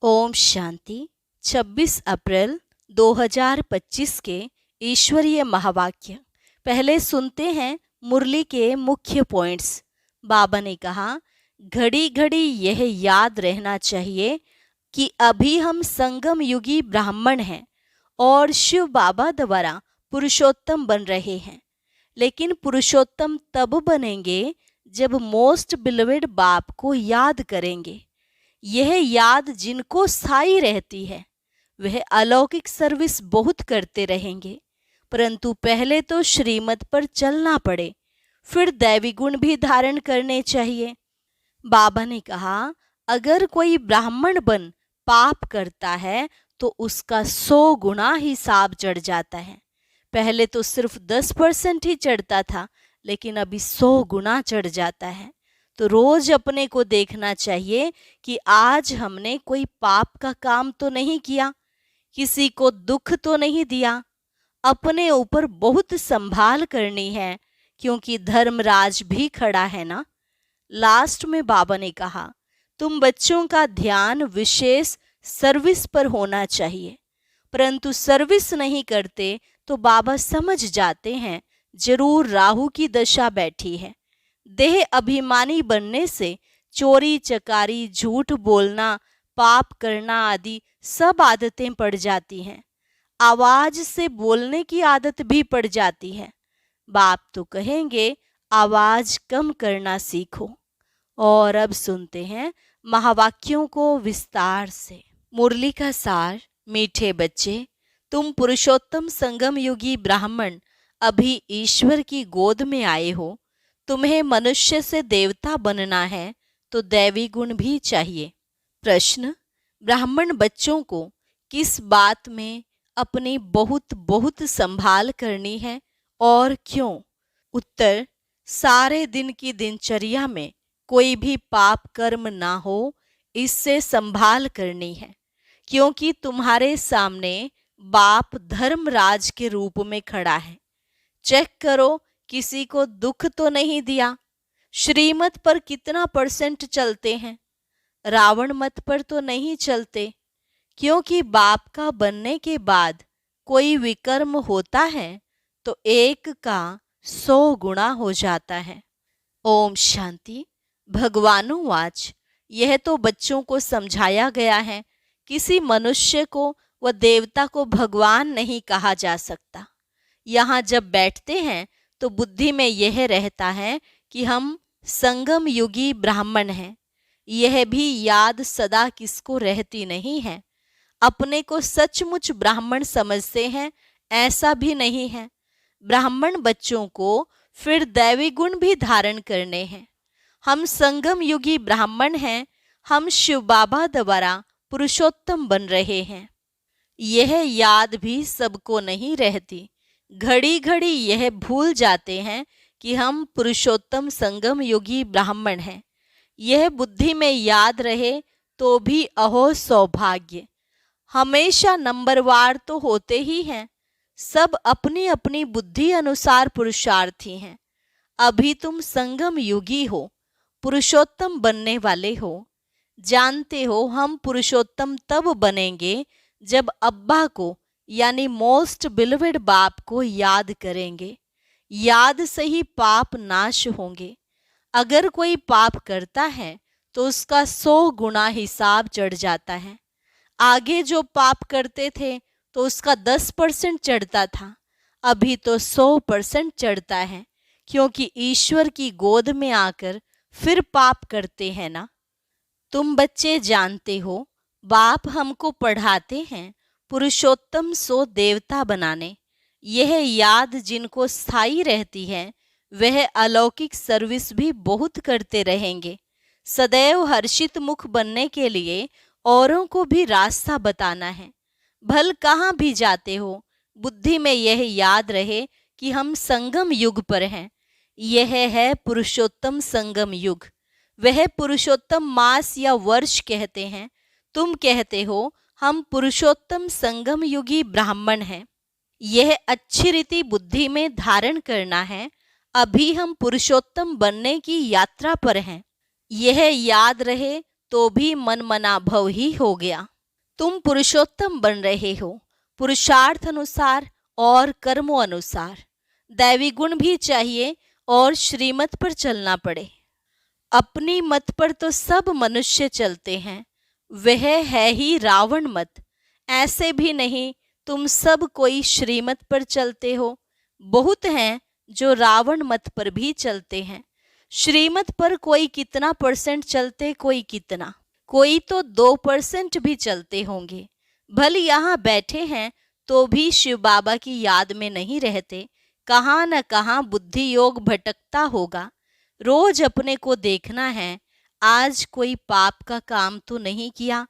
ओम शांति। 26 अप्रैल 2025 के ईश्वरीय महावाक्य। पहले सुनते हैं मुरली के मुख्य पॉइंट्स। बाबा ने कहा, घड़ी घड़ी यह याद रहना चाहिए कि अभी हम संगम युगी ब्राह्मण हैं और शिव बाबा द्वारा पुरुषोत्तम बन रहे हैं। लेकिन पुरुषोत्तम तब बनेंगे जब मोस्ट बिलवेड बाप को याद करेंगे। यह याद जिनको स्थायी रहती है वह अलौकिक सर्विस बहुत करते रहेंगे, परंतु पहले तो श्रीमत पर चलना पड़े, फिर दैवी गुण भी धारण करने चाहिए। बाबा ने कहा, अगर कोई ब्राह्मण बन पाप करता है तो उसका 100 गुना हिसाब चढ़ जाता है। पहले तो सिर्फ 10% ही चढ़ता था, लेकिन अभी 100 गुना चढ़ जाता है। तो रोज अपने को देखना चाहिए कि आज हमने कोई पाप का काम तो नहीं किया, किसी को दुख तो नहीं दिया। अपने ऊपर बहुत संभाल करनी है, क्योंकि धर्मराज भी खड़ा है ना। लास्ट में बाबा ने कहा, तुम बच्चों का ध्यान विशेष सर्विस पर होना चाहिए, परंतु सर्विस नहीं करते तो बाबा समझ जाते हैं जरूर राहु की दशा बैठी है। देह अभिमानी बनने से चोरी चकारी, झूठ बोलना, पाप करना आदि सब आदतें पड़ जाती हैं। आवाज से बोलने की आदत भी पड़ जाती है। बाप तो कहेंगे आवाज कम करना सीखो। और अब सुनते हैं महावाक्यों को विस्तार से। मुरली का सार। मीठे बच्चे, तुम पुरुषोत्तम संगम युगी ब्राह्मण अभी ईश्वर की गोद में आए हो। तुम्हें मनुष्य से देवता बनना है तो दैवी गुण भी चाहिए। प्रश्न, ब्राह्मण बच्चों को किस बात में अपनी बहुत बहुत संभाल करनी है और क्यों? उत्तर, सारे दिन की दिनचर्या में कोई भी पाप कर्म ना हो, इससे संभाल करनी है, क्योंकि तुम्हारे सामने बाप धर्मराज के रूप में खड़ा है। चेक करो किसी को दुख तो नहीं दिया। श्रीमत पर कितना % चलते हैं? रावण मत पर तो नहीं चलते, क्योंकि बाप का बनने के बाद कोई विकर्म होता है तो एक का 100 गुना हो जाता है। ओम शांति। भगवानुवाच। यह तो बच्चों को समझाया गया है, किसी मनुष्य को व देवता को भगवान नहीं कहा जा सकता। यहाँ जब बैठते हैं तो बुद्धि में यह रहता है कि हम संगम युगी ब्राह्मण हैं। यह भी याद सदा किसको रहती नहीं है। अपने को सचमुच ब्राह्मण समझते हैं, ऐसा भी नहीं है। ब्राह्मण बच्चों को फिर दैवी गुण भी धारण करने हैं। हम संगम युगी ब्राह्मण हैं, हम शिव बाबा द्वारा पुरुषोत्तम बन रहे हैं। यह याद भी सबको नहीं रहती। घड़ी घड़ी यह भूल जाते हैं कि हम पुरुषोत्तम संगम योगी ब्राह्मण हैं। यह बुद्धि में याद रहे तो भी अहो सौभाग्य। हमेशा नंबरवार तो होते ही हैं, सब अपनी अपनी बुद्धि अनुसार पुरुषार्थी हैं। अभी तुम संगम युगी हो, पुरुषोत्तम बनने वाले हो। जानते हो हम पुरुषोत्तम तब बनेंगे जब अब्बा को यानी मोस्ट बिलवेड बाप को याद करेंगे। याद से ही पाप नाश होंगे। अगर कोई पाप करता है तो उसका 100 गुना हिसाब चढ़ जाता है। आगे जो पाप करते थे तो उसका 10% चढ़ता था, अभी तो 100% चढ़ता है, क्योंकि ईश्वर की गोद में आकर फिर पाप करते हैं ना। तुम बच्चे जानते हो बाप हमको पढ़ाते हैं पुरुषोत्तम सो देवता बनाने। यह याद जिनको स्थायी रहती है वह अलौकिक सर्विस भी बहुत करते रहेंगे। सदैव हर्षित मुख बनने के लिए औरों को भी रास्ता बताना है। भल कहाँ भी जाते हो, बुद्धि में यह याद रहे कि हम संगम युग पर हैं। यह है पुरुषोत्तम संगम युग। वह पुरुषोत्तम मास या वर्ष कहते हैं। तुम कहते हो हम पुरुषोत्तम संगम युगी ब्राह्मण हैं। यह अच्छी रीति बुद्धि में धारण करना है। अभी हम पुरुषोत्तम बनने की यात्रा पर हैं। यह याद रहे तो भी मनमना भव ही हो गया। तुम पुरुषोत्तम बन रहे हो, पुरुषार्थ अनुसार और कर्मों अनुसार। दैवी गुण भी चाहिए और श्रीमत पर चलना पड़े। अपनी मत पर तो सब मनुष्य चलते हैं, वह है ही रावण मत। ऐसे भी नहीं तुम सब कोई श्रीमत पर चलते हो, बहुत हैं जो रावण मत पर भी चलते हैं। श्रीमत पर कोई कितना % चलते, कोई कितना, कोई तो 2% भी चलते होंगे। भले यहाँ बैठे हैं तो भी शिव बाबा की याद में नहीं रहते, कहाँ न कहाँ बुद्धि योग भटकता होगा। रोज अपने को देखना है, आज कोई पाप का काम तो नहीं किया,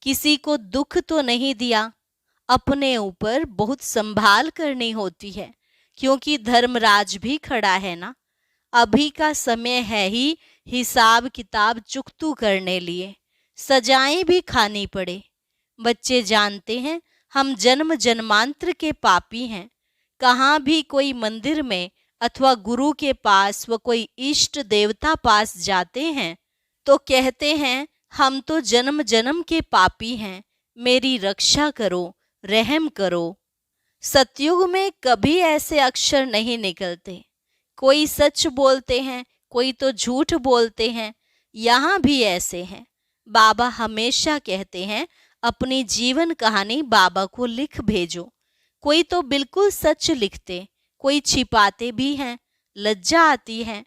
किसी को दुख तो नहीं दिया। अपने ऊपर बहुत संभाल करनी होती है, क्योंकि धर्मराज भी खड़ा है ना। अभी का समय है ही हिसाब किताब चुकतू करने लिए, सजाएं भी खानी पड़े। बच्चे जानते हैं हम जन्म जन्मांतर के पापी हैं। कहाँ भी कोई मंदिर में अथवा गुरु के पास व कोई इष्ट देवता पास जाते हैं तो कहते हैं हम तो जन्म जन्म के पापी हैं, मेरी रक्षा करो, रहम करो। सतयुग में कभी ऐसे अक्षर नहीं निकलते। कोई सच बोलते हैं, कोई तो झूठ बोलते हैं। यहाँ भी ऐसे हैं। बाबा हमेशा कहते हैं अपनी जीवन कहानी बाबा को लिख भेजो। कोई तो बिल्कुल सच लिखते, कोई छिपाते भी हैं, लज्जा आती है।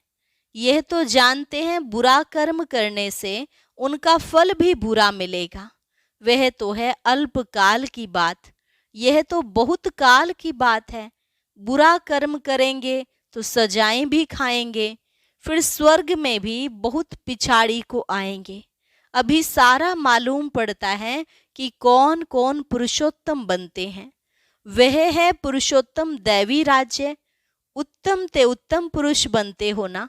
यह तो जानते हैं बुरा कर्म करने से उनका फल भी बुरा मिलेगा। वह तो है अल्पकाल की बात, यह तो बहुत काल की बात है। बुरा कर्म करेंगे तो सजाएं भी खाएंगे, फिर स्वर्ग में भी बहुत पिछाड़ी को आएंगे। अभी सारा मालूम पड़ता है कि कौन कौन पुरुषोत्तम बनते हैं। वह है पुरुषोत्तम दैवी राज्य। उत्तम ते उत्तम पुरुष बनते हो ना,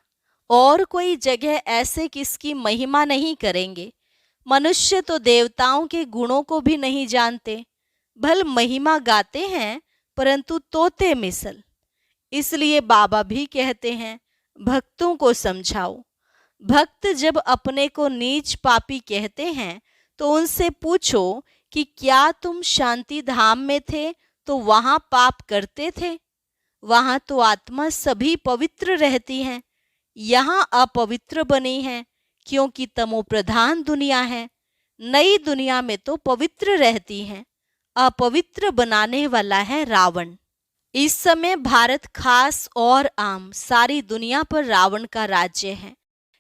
और कोई जगह ऐसे किसकी महिमा नहीं करेंगे। मनुष्य तो देवताओं के गुणों को भी नहीं जानते, भल महिमा गाते हैं परंतु तोते मिसल। इसलिए बाबा भी कहते हैं भक्तों को समझाओ। भक्त जब अपने को नीच पापी कहते हैं तो उनसे पूछो कि क्या तुम शांति धाम में थे तो वहां पाप करते थे? वहां तो आत्मा सभी पवित्र रहती है, यहाँ अपवित्र बनी है क्योंकि तमो प्रधान दुनिया है। नई दुनिया में तो पवित्र रहती है, अपवित्र बनाने वाला है रावण। इस समय भारत खास और आम सारी दुनिया पर रावण का राज्य है।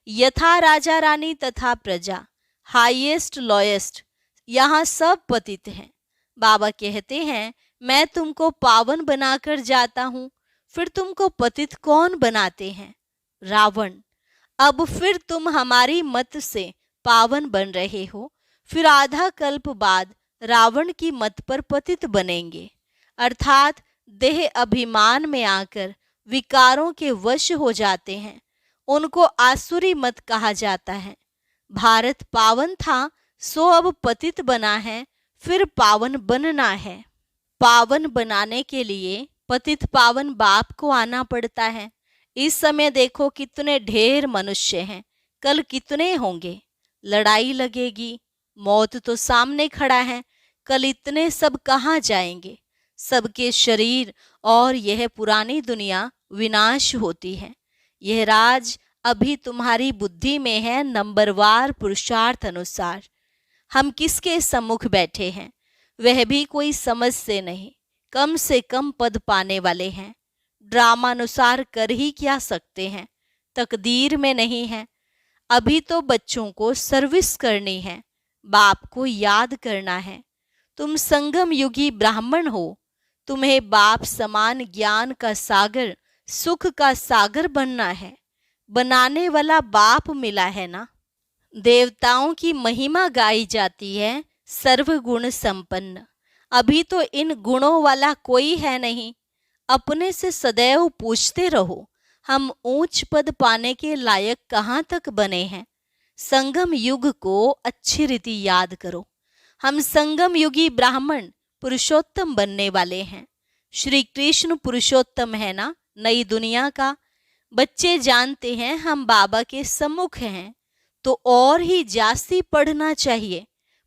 यथा राजा रानी तथा प्रजा, हाईएस्ट लोएस्ट, यहाँ सब पतित हैं। बाबा कहते हैं मैं तुमको पावन बनाकर जाता हूँ, फिर तुमको पतित कौन बनाते हैं? रावण। अब फिर तुम हमारी मत से पावन बन रहे हो, फिर आधा कल्प बाद रावण की मत पर पतित बनेंगे, अर्थात देह अभिमान में आकर विकारों के वश हो जाते हैं। उनको आसुरी मत कहा जाता है। भारत पावन था सो अब पतित बना है, फिर पावन बनना है। पावन बनाने के लिए पतित पावन बाप को आना पड़ता है। इस समय देखो कितने ढेर मनुष्य हैं, कल कितने होंगे। लड़ाई लगेगी, मौत तो सामने खड़ा है, कल इतने सब कहाँ जाएंगे? सबके शरीर और यह पुरानी दुनिया विनाश होती है। यह राज अभी तुम्हारी बुद्धि में है, नंबरवार पुरुषार्थ अनुसार। हम किसके सम्मुख बैठे हैं वह भी कोई समझ से नहीं, कम से कम पद पाने वाले हैं। ड्रामा अनुसार कर ही क्या सकते हैं, तकदीर में नहीं है। अभी तो बच्चों को सर्विस करनी है, बाप को याद करना है। तुम संगम युगी ब्राह्मण हो, तुम्हें बाप समान ज्ञान का सागर, सुख का सागर बनना है। बनाने वाला बाप मिला है ना। देवताओं की महिमा गाई जाती है, सर्वगुण संपन्न। अभी तो इन गुणों वाला कोई है नहीं। अपने से सदैव पूछते रहो हम ऊंच पद पाने के लायक कहाँ तक बने हैं। संगम युग को अच्छी रीति याद करो। हम संगम युगी ब्राह्मण पुरुषोत्तम बनने वाले हैं। श्री कृष्ण पुरुषोत्तम है ना नई दुनिया का। बच्चे जानते हैं हम बाबा के सम्मुख हैं, तो और ही जास्ती पढ़ना चाहिए।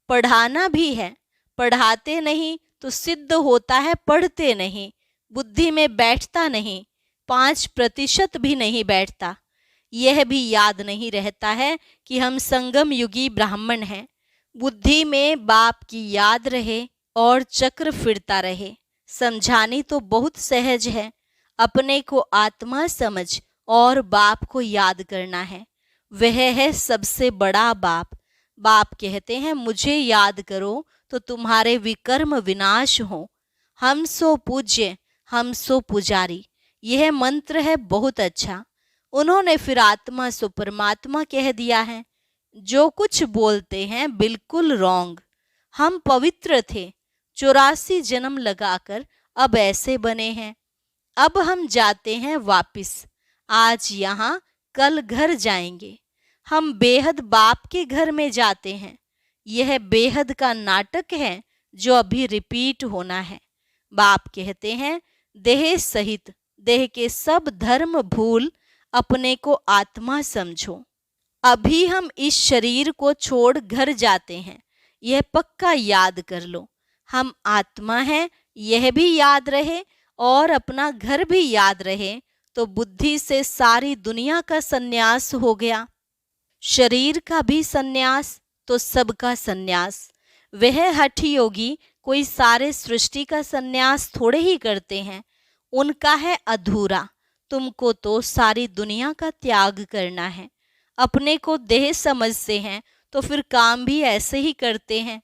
पढ़ाना भी है, पढ़ाते नहीं तो सिद्ध होता है पढ़ते नहीं, बुद्धि में बैठता नहीं, 5% भी नहीं बैठता। यह भी याद नहीं रहता है कि हम संगम युगी ब्राह्मण हैं। बुद्धि में बाप की याद रहे और चक्र फिरता रहे। समझानी तो बहुत सहज है, अपने को आत्मा समझ और बाप को याद करना है। वह है सबसे बड़ा बाप। बाप कहते हैं मुझे याद करो तो तुम्हारे विकर्म विनाश हो। हम सो पूज्य, हम सो पुजारी, यह मंत्र है बहुत अच्छा। उन्होंने फिर आत्मा सो परमात्मा कह दिया है। जो कुछ बोलते हैं बिल्कुल रॉन्ग। हम पवित्र थे, 84 जन्म लगाकर अब ऐसे बने हैं। अब हम जाते हैं वापिस, आज यहाँ कल घर जाएंगे। हम बेहद बाप के घर में जाते हैं। यह बेहद का नाटक है जो अभी रिपीट होना है। बाप कहते हैं देह सहित देह के सब धर्म भूल अपने को आत्मा समझो। अभी हम इस शरीर को छोड़ घर जाते हैं, यह पक्का याद कर लो। हम आत्मा हैं, यह भी याद रहे और अपना घर भी याद रहे तो बुद्धि से सारी दुनिया का सन्यास हो गया। शरीर का भी सन्यास तो सबका सन्यास। वह हठ योगी कोई सारे सृष्टि का सन्यास थोड़े ही करते हैं, उनका है अधूरा। तुमको तो सारी दुनिया का त्याग करना है। अपने को देह समझते हैं तो फिर काम भी ऐसे ही करते हैं।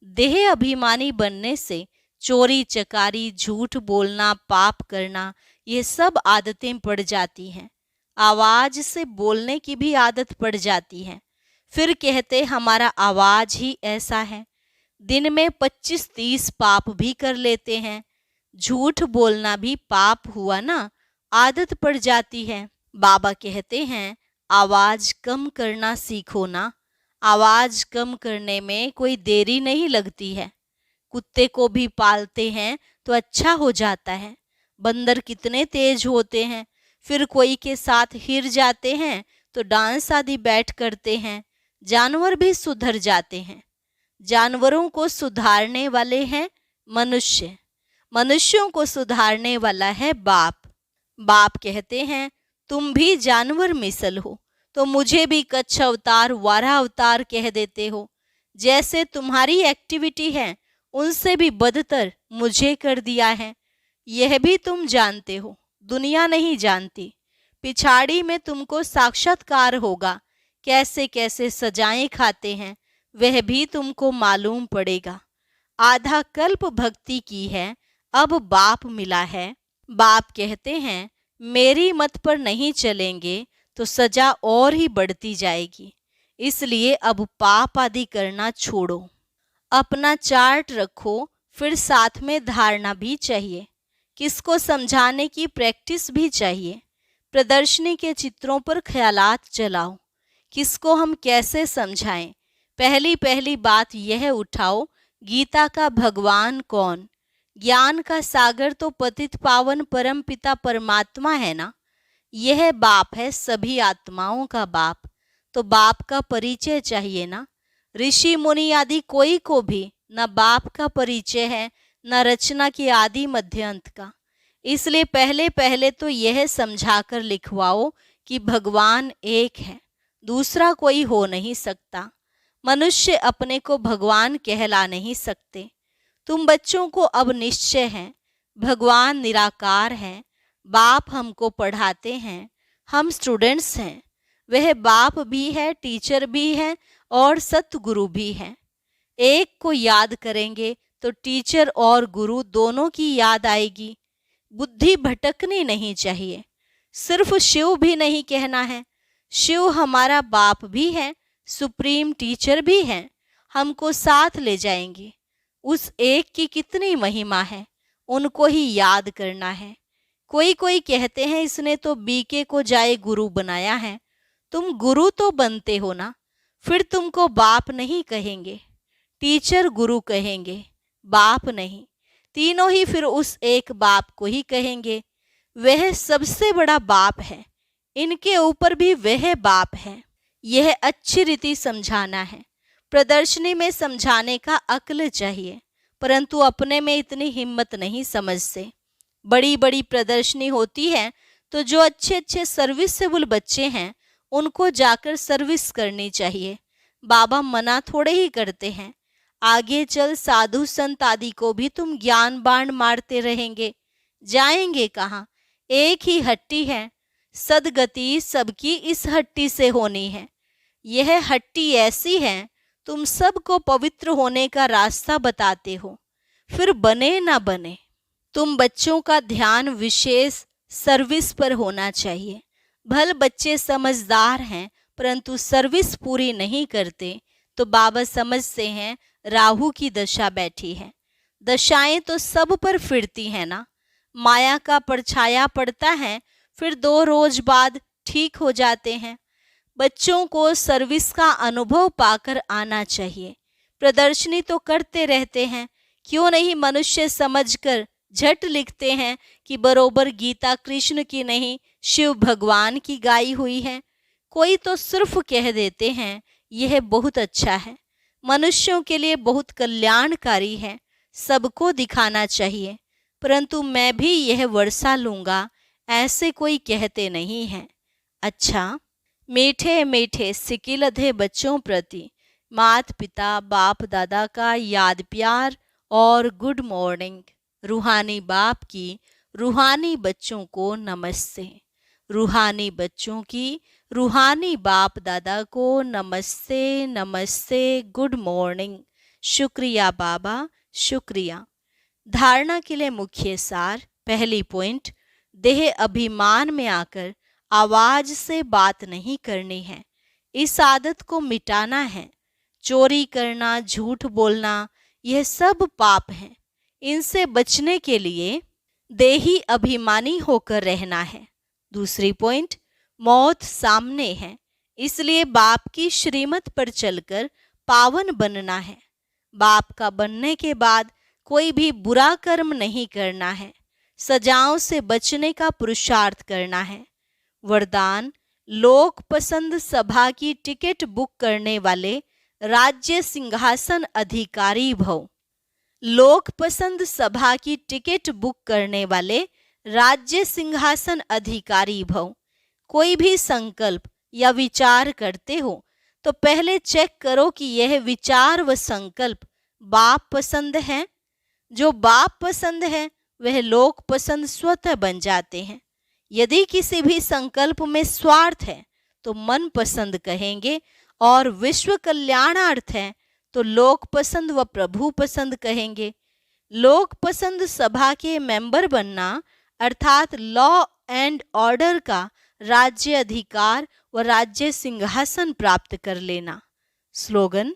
देह अभिमानी बनने से चोरी चकारी, झूठ बोलना, पाप करना, ये सब आदतें पड़ जाती हैं। आवाज से बोलने की भी आदत पड़ जाती है। फिर कहते हमारा आवाज ही ऐसा है। दिन में 25-30 पाप भी कर लेते हैं। झूठ बोलना भी पाप हुआ ना, आदत पड़ जाती है। बाबा कहते हैं आवाज कम करना सीखो ना। आवाज कम करने में कोई देरी नहीं लगती है। कुत्ते को भी पालते हैं तो अच्छा हो जाता है। बंदर कितने तेज होते हैं, फिर कोई के साथ हिर जाते हैं तो डांस आदि बैठ करते हैं। जानवर भी सुधर जाते हैं। जानवरों को सुधारने वाले हैं मनुष्य, मनुष्यों को सुधारने वाला है बाप। बाप कहते हैं तुम भी जानवर मिसल हो तो मुझे भी कच्छ अवतार, वारा अवतार कह देते हो। जैसे तुम्हारी एक्टिविटी है उनसे भी बदतर मुझे कर दिया है। यह भी तुम जानते हो, दुनिया नहीं जानती। पिछाड़ी में तुमको साक्षात्कार होगा। कैसे कैसे सजाएं खाते हैं वह भी तुमको मालूम पड़ेगा। आधा कल्प भक्ति की है, अब बाप मिला है। बाप कहते हैं मेरी मत पर नहीं चलेंगे तो सजा और ही बढ़ती जाएगी। इसलिए अब पाप आदि करना छोड़ो। अपना चार्ट रखो, फिर साथ में धारणा भी चाहिए। किसको समझाने की प्रैक्टिस भी चाहिए। प्रदर्शनी के चित्रों पर ख्यालात चलाओ, किसको हम कैसे समझाएं। पहली पहली बात यह उठाओ, गीता का भगवान कौन। ज्ञान का सागर तो पतित पावन परम पिता परमात्मा है ना। यह बाप है सभी आत्माओं का बाप। तो बाप का परिचय चाहिए ना। ऋषि मुनि आदि कोई को भी न बाप का परिचय है, न रचना की आदि मध्य अंत का। इसलिए पहले पहले तो यह समझाकर लिखवाओ कि भगवान एक है, दूसरा कोई हो नहीं सकता। मनुष्य अपने को भगवान कहला नहीं सकते। तुम बच्चों को अब निश्चय है भगवान निराकार है। बाप हमको पढ़ाते हैं, हम स्टूडेंट्स हैं। वह बाप भी है, टीचर भी है और सतगुरु भी है। एक को याद करेंगे तो टीचर और गुरु दोनों की याद आएगी। बुद्धि भटकनी नहीं चाहिए। सिर्फ शिव भी नहीं कहना है। शिव हमारा बाप भी है, सुप्रीम टीचर भी है, हमको साथ ले जाएंगे। उस एक की कितनी महिमा है, उनको ही याद करना है। कोई कोई कहते हैं इसने तो बीके को जाए गुरु बनाया है। तुम गुरु तो बनते हो ना, फिर तुमको बाप नहीं कहेंगे, टीचर गुरु कहेंगे, बाप नहीं। तीनों ही फिर उस एक बाप को ही कहेंगे। वह सबसे बड़ा बाप है, इनके ऊपर भी वह बाप है। यह अच्छी रीति समझाना है। प्रदर्शनी में समझाने का अक्ल चाहिए, परंतु अपने में इतनी हिम्मत नहीं समझते। बड़ी बड़ी प्रदर्शनी होती है तो जो अच्छे अच्छे सर्विसेबल बच्चे हैं उनको जाकर सर्विस करनी चाहिए। बाबा मना थोड़े ही करते हैं। आगे चल साधु संत आदि को भी तुम ज्ञान बाण मारते रहेंगे, जाएंगे कहाँ? एक ही हट्टी है, सदगति सबकी इस हट्टी से होनी है। यह हट्टी ऐसी है, तुम सबको पवित्र होने का रास्ता बताते हो, फिर बने ना बने। तुम बच्चों का ध्यान विशेष सर्विस पर होना चाहिए। भले बच्चे समझदार हैं परंतु सर्विस पूरी नहीं करते तो बाबा समझते हैं राहु की दशा बैठी है। दशाएं तो सब पर फिरती हैं ना। माया का परछाया पड़ता है, फिर 2 रोज बाद ठीक हो जाते हैं। बच्चों को सर्विस का अनुभव पाकर आना चाहिए। प्रदर्शनी तो करते रहते हैं, क्यों नहीं मनुष्य समझकर झट लिखते हैं कि बरोबर गीता कृष्ण की नहीं शिव भगवान की गाई हुई है। कोई तो सिर्फ कह देते हैं यह बहुत अच्छा है, मनुष्यों के लिए बहुत कल्याणकारी है, सबको दिखाना चाहिए, परंतु मैं भी यह वर्षा लूँगा ऐसे कोई कहते नहीं हैं। अच्छा, मीठे मीठे सिकिलधे बच्चों प्रति मात पिता बाप दादा का याद प्यार और गुड मॉर्निंग। रूहानी बाप की रूहानी बच्चों को नमस्ते। रूहानी बच्चों की रूहानी बाप दादा को नमस्ते नमस्ते, गुड मॉर्निंग। शुक्रिया बाबा, शुक्रिया। धारणा के लिए मुख्य सार। पहली पॉइंट, देह अभिमान में आकर आवाज से बात नहीं करनी है, इस आदत को मिटाना है। चोरी करना, झूठ बोलना, यह सब पाप है। इनसे बचने के लिए देही अभिमानी होकर रहना है। दूसरी पॉइंट, मौत सामने है, इसलिए बाप की श्रीमत पर चलकर पावन बनना है। बाप का बनने के बाद कोई भी बुरा कर्म नहीं करना है, सजाओं से बचने का पुरुषार्थ करना है। वरदान, लोक पसंद सभा की टिकट बुक करने वाले राज्य सिंहासन अधिकारी भव। लोक पसंद सभा की टिकट बुक करने वाले राज्य सिंहासन अधिकारी भव। कोई भी संकल्प या विचार करते हो तो पहले चेक करो कि यह विचार व संकल्प बाप पसंद है। जो बाप पसंद है वह लोक पसंद स्वतः बन जाते हैं। यदि किसी भी संकल्प में स्वार्थ है तो मन पसंद कहेंगे, और विश्व कल्याणार्थ है तो लोक पसंद व प्रभु पसंद कहेंगे। लोक पसंद सभा के मेंबर बनना अर्थात लॉ एंड ऑर्डर का राज्य अधिकार व राज्य सिंहासन प्राप्त कर लेना। स्लोगन,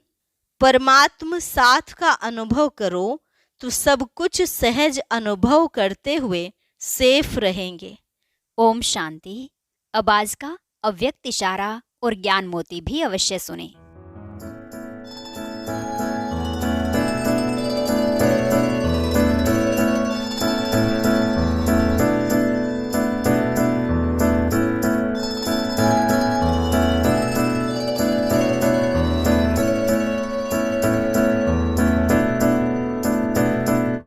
परमात्म साथ का अनुभव करो तो सब कुछ सहज अनुभव करते हुए सेफ रहेंगे। ओम शांति। अब आज का अव्यक्त इशारा और ज्ञान मोती भी अवश्य सुने।